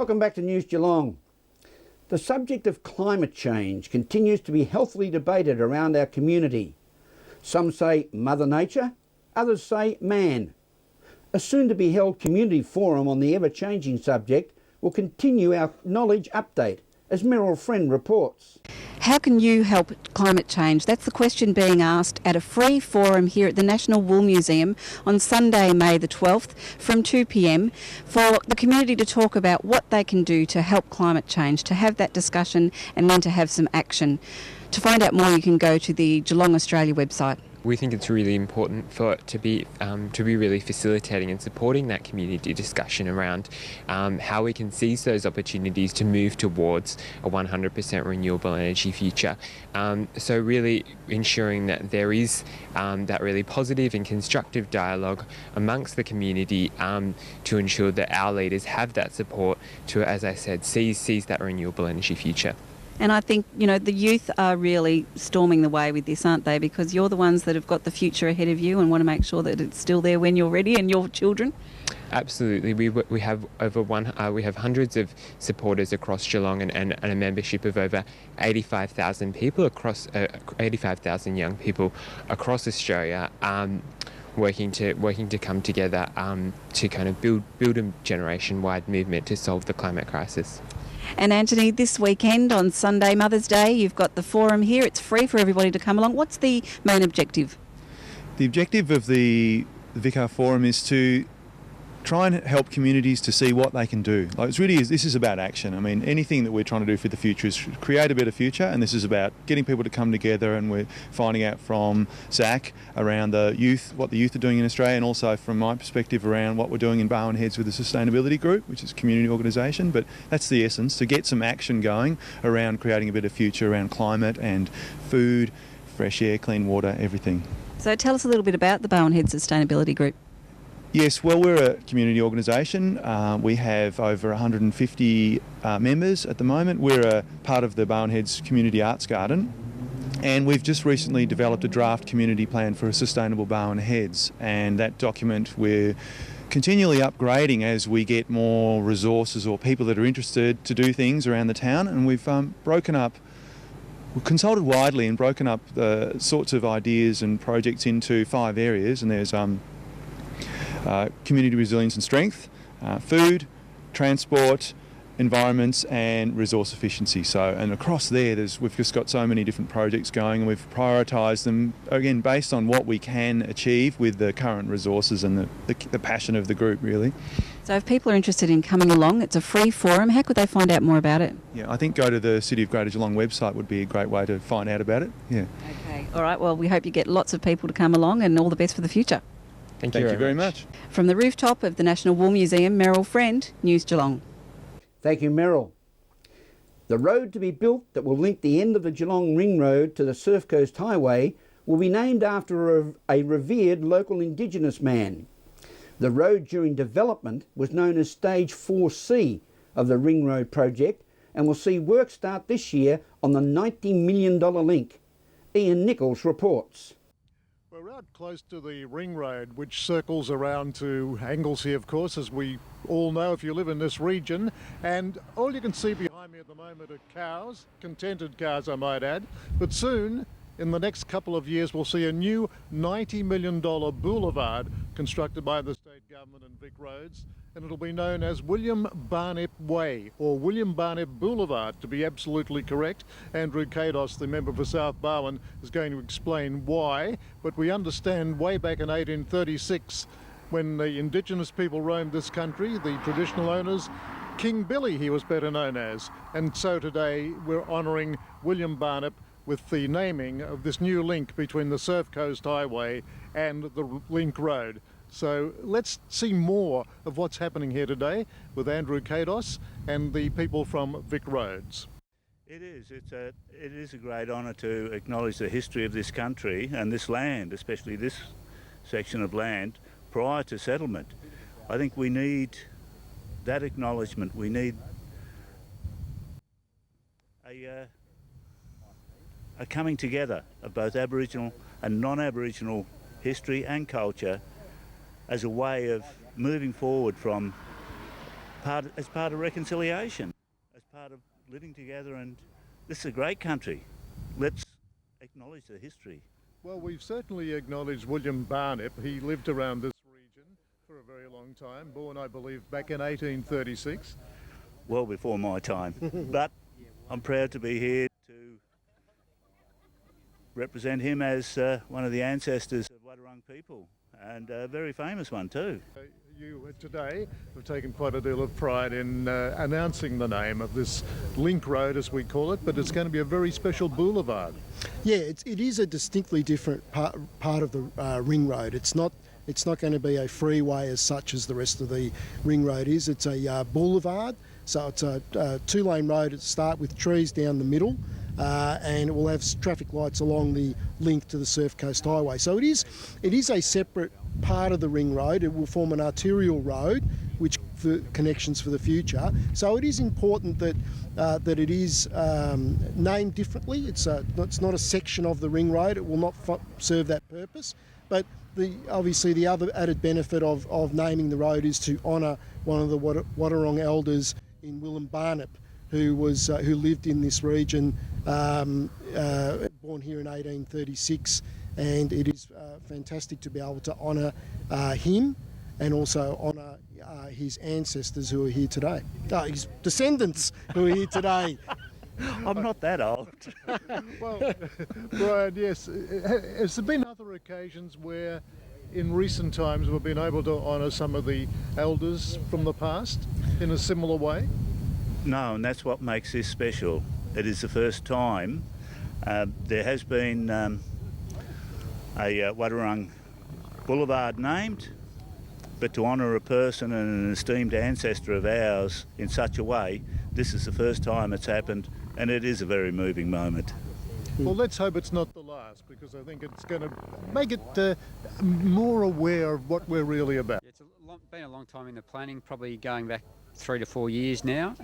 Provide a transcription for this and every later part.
Welcome back to News Geelong. The subject of climate change continues to be healthily debated around our community. Some say Mother Nature, others say man. A soon-to-be-held community forum on the ever-changing subject will continue our knowledge update, as Meryl Friend reports. How can you help climate change? That's the question being asked at a free forum here at the National Wool Museum on Sunday, May the 12th from 2 p.m. for the community to talk about what they can do to help climate change, to have that discussion and then to have some action. To find out more, you can go to the Geelong Australia website. We think it's really important for it to be really facilitating and supporting that community discussion around how we can seize those opportunities to move towards a 100% renewable energy future. So really ensuring that there is that really positive and constructive dialogue amongst the community to ensure that our leaders have that support to, as I said, seize that renewable energy future. And I think, you know, the youth are really storming the way with this, aren't they? Because you're the ones that have got the future ahead of you and want to make sure that it's still there when you're ready, and your children. Absolutely. We have we have hundreds of supporters across Geelong and a membership of over 85,000 people across 85,000 young people across Australia. Working to come together to kind of build a generation-wide movement to solve the climate crisis. And Anthony, this weekend on Sunday, Mother's Day, you've got the forum here. It's free for everybody to come along. What's the main objective? The objective of the Vicar Forum is to try and help communities to see what they can do. This is about action. I mean, anything that we're trying to do for the future is create a better future, and this is about getting people to come together, and we're finding out from Zach around the youth, what the youth are doing in Australia, and also from my perspective around what we're doing in Barwon Heads with the Sustainability Group, which is a community organisation. But that's the essence, to get some action going around creating a better future around climate and food, fresh air, clean water, everything. So tell us a little bit about the Barwon Heads Sustainability Group. Yes, well, we're a community organisation. We have over 150 members at the moment. We're a part of the Barwon Heads Community Arts Garden, and we've just recently developed a draft community plan for a sustainable Barwon Heads, and that document we're continually upgrading as we get more resources or people that are interested to do things around the town, and we've consulted widely and broken up the sorts of ideas and projects into 5 areas, and there's community resilience and strength, food, transport, environments and resource efficiency. And across there we've just got so many different projects going, and we've prioritised them again based on what we can achieve with the current resources and the passion of the group, really. So if people are interested in coming along, it's a free forum. How could they find out more about it? Yeah, I think go to the City of Greater Geelong website would be a great way to find out about it. Yeah. Okay. All right. Well, we hope you get lots of people to come along, and all the best for the future. Thank you very much. From the rooftop of the National Wool Museum, Meryl Friend, News Geelong. Thank you, Meryl. The road to be built that will link the end of the Geelong Ring Road to the Surf Coast Highway will be named after a revered local Indigenous man. The road during development was known as Stage 4C of the Ring Road project and will see work start this year on the $90 million link. Ian Nichols reports. We're out close to the Ring Road, which circles around to Anglesey, of course, as we all know if you live in this region. And all you can see behind me at the moment are cows, contented cows I might add. But soon, in the next couple of years, we'll see a new $90 million boulevard constructed by the state government and Vic Roads, and it'll be known as William Barnett Way, or William Barnett Boulevard, to be absolutely correct. Andrew Kados, the member for South Barwon, is going to explain why, but we understand way back in 1836, when the Indigenous people roamed this country, the traditional owners, King Billy he was better known as, and so today we're honouring William Barnett with the naming of this new link between the Surf Coast Highway and the Link Road. So let's see more of what's happening here today with Andrew Kados and the people from Vic Roads. It is a great honour to acknowledge the history of this country and this land, especially this section of land, prior to settlement. I think we need that acknowledgement. We need a coming together of both Aboriginal and non-Aboriginal history and culture as a way of moving forward from as part of reconciliation, as part of living together, and this is a great country. Let's acknowledge the history. Well, we've certainly acknowledged William Barnett. He lived around this region for a very long time, born, I believe, back in 1836. Well before my time, but I'm proud to be here to represent him as one of the ancestors of Wadawurrung people, and a very famous one too. You today have taken quite a deal of pride in announcing the name of this link road, as we call it, but it's going to be a very special boulevard. Yeah, it is a distinctly different part of the ring road. It's not going to be a freeway as such as the rest of the ring road is. It's a boulevard, so it's a two-lane road at the start with trees down the middle, and it will have traffic lights along the link to the Surf Coast Highway. So it is a separate part of the ring road. It will form an arterial road, which for connections for the future. So it is important that that it is named differently. It's not a section of the ring road. It will not serve that purpose. But obviously the other added benefit of naming the road is to honour one of the Wadawurrung elders in William Barnett, who lived in this region, born here in 1836, and it is fantastic to be able to honour him and also honour his ancestors who are here today. His descendants who are here today. I'm not that old. Well, Brian, yes. Has there been other occasions where in recent times we've been able to honour some of the elders from the past in a similar way? No, and that's what makes this special. It is the first time there has been a Wadawurrung boulevard named, but to honour a person and an esteemed ancestor of ours in such a way, this is the first time it's happened, and it is a very moving moment. Well, let's hope it's not the last, because I think it's going to make it more aware of what we're really about. It's been a long time in the planning, probably going back 3 to 4 years now,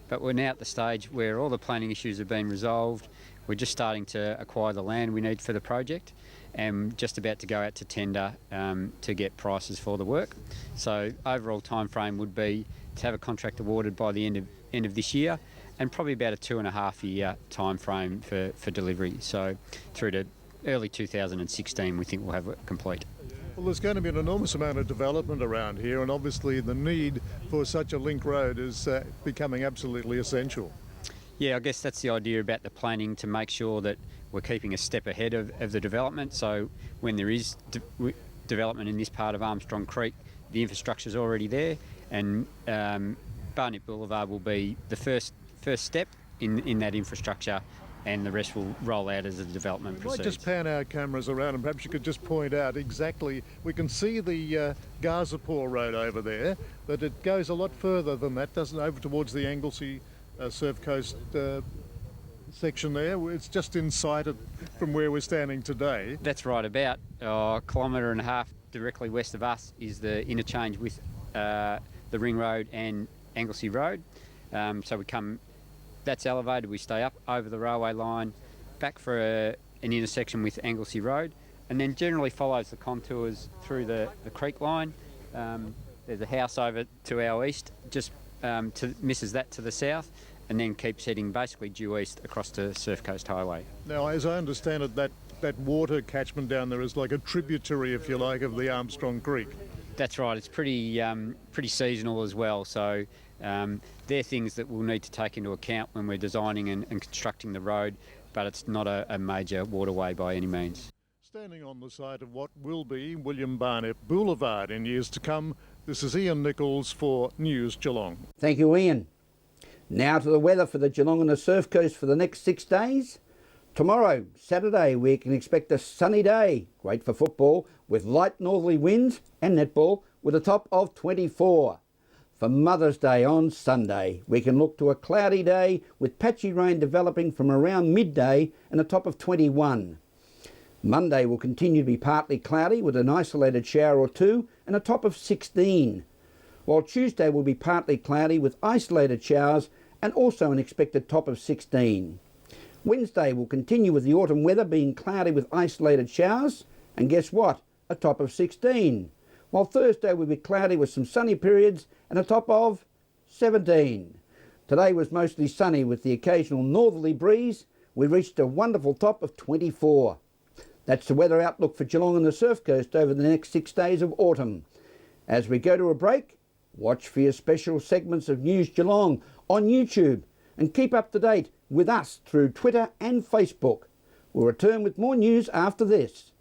but we're now at the stage where all the planning issues have been resolved. We're just starting to acquire the land we need for the project, and just about to go out to tender to get prices for the work. So overall time frame would be to have a contract awarded by the end of this year, and probably about a 2.5 year time frame for delivery. So through to early 2016 we think we'll have it complete. Well, there's going to be an enormous amount of development around here, and obviously the need for such a link road is becoming absolutely essential. Yeah, I guess that's the idea about the planning, to make sure that we're keeping a step ahead of the development. So when there is development in this part of Armstrong Creek, the infrastructure's already there, and Barnett Boulevard will be the first step in that infrastructure, and the rest will roll out as the development proceeds. We might just pan our cameras around, and perhaps you could just point out exactly. We can see the Gazapur Road over there, but it goes a lot further than that, doesn't it, over towards the Anglesey Surf Coast section there. It's just inside it from where we're standing today. That's right, about a kilometre and a half directly west of us is the interchange with the Ring Road and Anglesey Road. So we come, that's elevated, we stay up over the railway line, back for an intersection with Anglesey Road, and then generally follows the contours through the creek line. There's a house over to our east, just misses that to the south, and then keeps heading basically due east across to Surf Coast Highway. Now, as I understand it, that water catchment down there is like a tributary, if you like, of the Armstrong Creek. That's right. It's pretty seasonal as well. So they're things that we'll need to take into account when we're designing and constructing the road, but it's not a major waterway by any means. Standing on the site of what will be William Barnett Boulevard in years to come, this is Ian Nichols for News Geelong. Thank you, Ian. Now to the weather for the Geelong and the Surf Coast for the next 6 days. Tomorrow, Saturday, we can expect a sunny day, great for football, with light northerly winds, and netball with a top of 24. For Mother's Day on Sunday, we can look to a cloudy day with patchy rain developing from around midday and a top of 21. Monday will continue to be partly cloudy with an isolated shower or two and a top of 16. While Tuesday will be partly cloudy with isolated showers and also an expected top of 16. Wednesday will continue with the autumn weather being cloudy with isolated showers, and guess what? A top of 16. While Thursday will be cloudy with some sunny periods and a top of 17. Today was mostly sunny with the occasional northerly breeze. We reached a wonderful top of 24. That's the weather outlook for Geelong and the Surf Coast over the next 6 days of autumn. As we go to a break, watch for your special segments of News Geelong on YouTube and keep up to date with us through Twitter and Facebook. We'll return with more news after this.